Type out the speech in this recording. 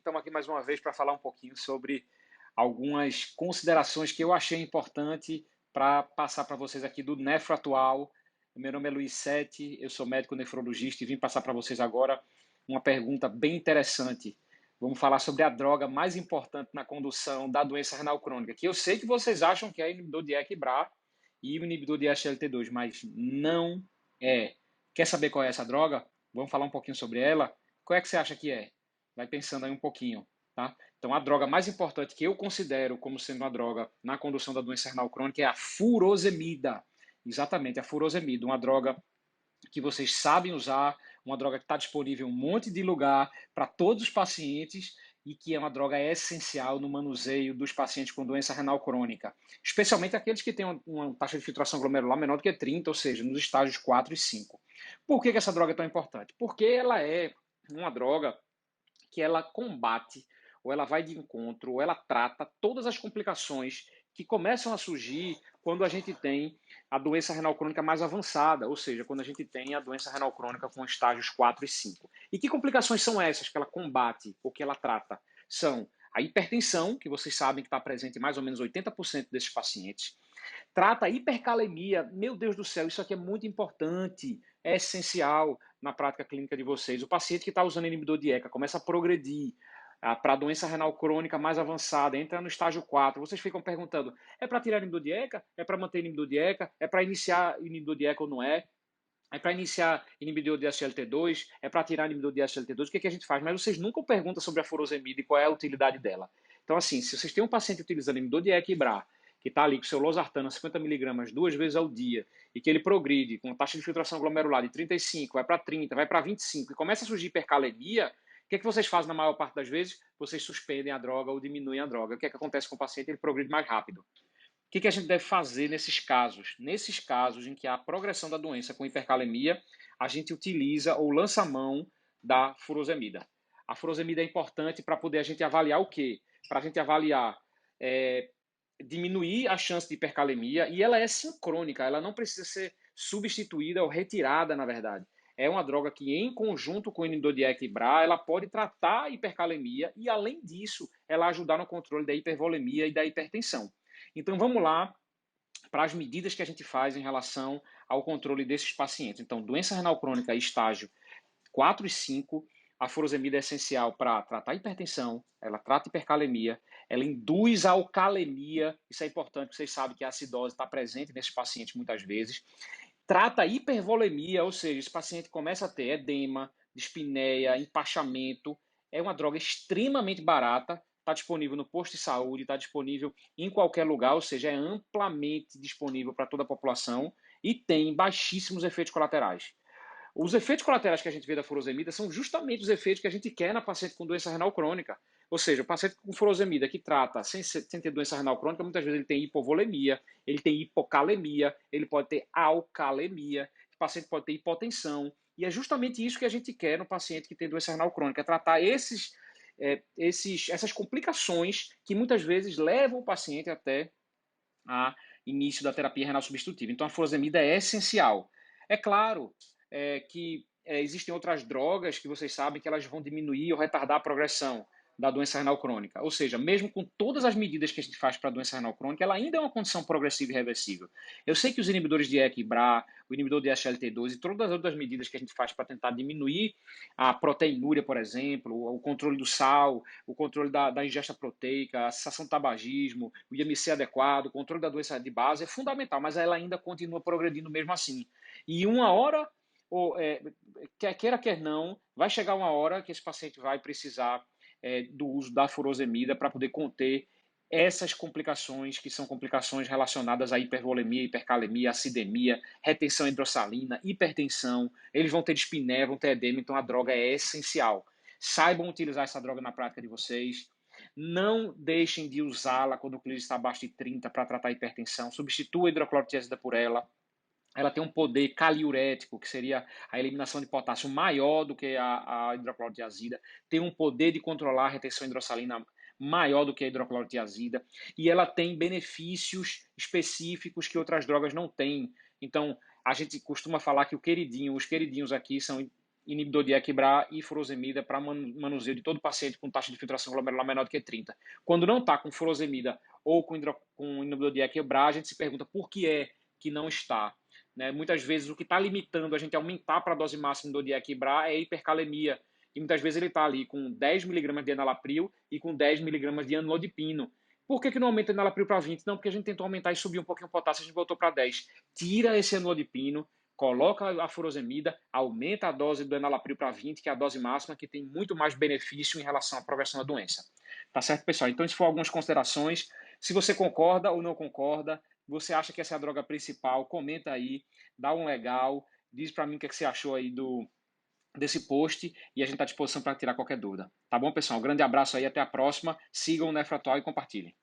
estamos aqui mais uma vez para falar um pouquinho sobre algumas considerações que eu achei importante para passar para vocês aqui do Nefro Atual. Meu nome é Luiz Sete, eu sou médico nefrologista e vim passar para vocês agora uma pergunta bem interessante. Vamos falar sobre a droga mais importante na condução da doença renal crônica, que eu sei que vocês acham que é inibidor de ECA/BRA e o inibidor de SGLT2, mas não é. Quer saber qual é essa droga? Vamos falar um pouquinho sobre ela. Qual é que você acha que é? Vai pensando aí um pouquinho, tá? Então, a droga mais importante que eu considero como sendo uma droga na condução da doença renal crônica é a furosemida. Exatamente, a furosemida, uma droga que vocês sabem usar, uma droga que está disponível em um monte de lugar para todos os pacientes e que é uma droga essencial no manuseio dos pacientes com doença renal crônica, especialmente aqueles que têm uma taxa de filtração glomerular menor do que 30, ou seja, nos estágios 4 e 5. Por que essa droga é tão importante? Porque ela é uma droga que ela combate, ou ela vai de encontro, ou ela trata todas as complicações que começam a surgir quando a gente tem a doença renal crônica mais avançada, ou seja, quando a gente tem a doença renal crônica com estágios 4 e 5. E que complicações são essas que ela combate ou que ela trata? São a hipertensão, que vocês sabem que está presente em mais ou menos 80% desses pacientes. Trata a hipercalemia. Meu Deus do céu, isso aqui é muito importante, é essencial na prática clínica de vocês. O paciente que está usando inibidor de ECA começa a progredir para a doença renal crônica mais avançada, entra no estágio 4. Vocês ficam perguntando, é para tirar inibidor de ECA? É para manter inibidor de ECA? É para iniciar inibidor de ECA ou não é? É para iniciar inibidor de SGLT2? É para tirar inibidor de SGLT2? O que, é que a gente faz? Mas vocês nunca perguntam sobre a furosemida e qual é a utilidade dela. Então, assim, se vocês têm um paciente utilizando inibidor de ECA/BRA, que está ali com seu losartana 50 mg 2 vezes ao dia, e que ele progride com uma taxa de filtração glomerular de 35, vai para 30, vai para 25, e começa a surgir hipercalemia, o que, é que vocês fazem na maior parte das vezes? Vocês suspendem a droga ou diminuem a droga. O que, é que acontece com o paciente? Ele progride mais rápido. O que a gente deve fazer nesses casos? Nesses casos em que há progressão da doença com hipercalemia, a gente utiliza ou lança a mão da furosemida. A furosemida é importante para poder a gente avaliar o quê? Para a gente avaliar, diminuir a chance de hipercalemia, e ela é sincrônica, ela não precisa ser substituída ou retirada, na verdade. É uma droga que, em conjunto com o inibidor de ECA/BRA, ela pode tratar a hipercalemia e, além disso, ela ajudar no controle da hipervolemia e da hipertensão. Então, vamos lá para as medidas que a gente faz em relação ao controle desses pacientes. Então, doença renal crônica estágio 4 e 5, a furosemida é essencial para tratar a hipertensão, ela trata a hipercalemia, ela induz a alcalemia, isso é importante, vocês sabem que a acidose está presente nesses pacientes muitas vezes, trata a hipervolemia, ou seja, esse paciente começa a ter edema, dispneia, empachamento, é uma droga extremamente barata, está disponível no posto de saúde, está disponível em qualquer lugar, ou seja, é amplamente disponível para toda a população e tem baixíssimos efeitos colaterais. Os efeitos colaterais que a gente vê da furosemida são justamente os efeitos que a gente quer na paciente com doença renal crônica. Ou seja, o paciente com furosemida que trata sem ter doença renal crônica, muitas vezes ele tem hipovolemia, ele tem hipocalemia, ele pode ter alcalemia, o paciente pode ter hipotensão. E é justamente isso que a gente quer no paciente que tem doença renal crônica, é tratar essas complicações que muitas vezes levam o paciente até a início da terapia renal substitutiva. Então a furosemida é essencial. É claro que existem outras drogas que vocês sabem que elas vão diminuir ou retardar a progressão da doença renal crônica. Ou seja, mesmo com todas as medidas que a gente faz para a doença renal crônica, ela ainda é uma condição progressiva e reversível. Eu sei que os inibidores de ECA/BRA, o inibidor de SGLT2 e todas as outras medidas que a gente faz para tentar diminuir a proteinúria, por exemplo, o controle do sal, o controle da ingesta proteica, a cessação do tabagismo, o IMC adequado, o controle da doença de base é fundamental, mas ela ainda continua progredindo mesmo assim. E uma hora, ou, quer queira, quer não, vai chegar uma hora que esse paciente vai precisar do uso da furosemida para poder conter essas complicações, que são complicações relacionadas à hipervolemia, hipercalemia, acidemia, retenção hidrossalina, hipertensão, eles vão ter dispneia, vão ter edema, então a droga é essencial. Saibam utilizar essa droga na prática de vocês, não deixem de usá-la quando o clírico está abaixo de 30 para tratar a hipertensão, substitua a hidroclorotiazida por ela tem um poder caliurético, que seria a eliminação de potássio maior do que a hidroclorotiazida, tem um poder de controlar a retenção hidrossalina maior do que a hidroclorotiazida, e ela tem benefícios específicos que outras drogas não têm. Então, a gente costuma falar que os queridinhos aqui são inibidor de Equibra e furosemida para manuseio de todo paciente com taxa de filtração glomerular menor do que 30. Quando não está com furosemida ou com inibidor de Equibra, a gente se pergunta por que é que não está. Né? Muitas vezes o que está limitando a gente a aumentar para a dose máxima do de Equibra é a hipercalemia. E muitas vezes ele está ali com 10 miligramas de enalapril e com 10 miligramas de anlodipino. Por que não aumenta o enalapril para 20? Não, porque a gente tentou aumentar e subir um pouquinho o potássio, a gente voltou para 10. Tira esse anlodipino, coloca a furosemida, aumenta a dose do enalapril para 20, que é a dose máxima, que tem muito mais benefício em relação à progressão da doença. Tá certo, pessoal? Então, isso foram algumas considerações. Se você concorda ou não concorda, você acha que essa é a droga principal, comenta aí, dá um legal, diz para mim o que você achou aí desse post e a gente está à disposição para tirar qualquer dúvida. Tá bom, pessoal? Um grande abraço aí, até a próxima. Sigam o Nefro Atual e compartilhem.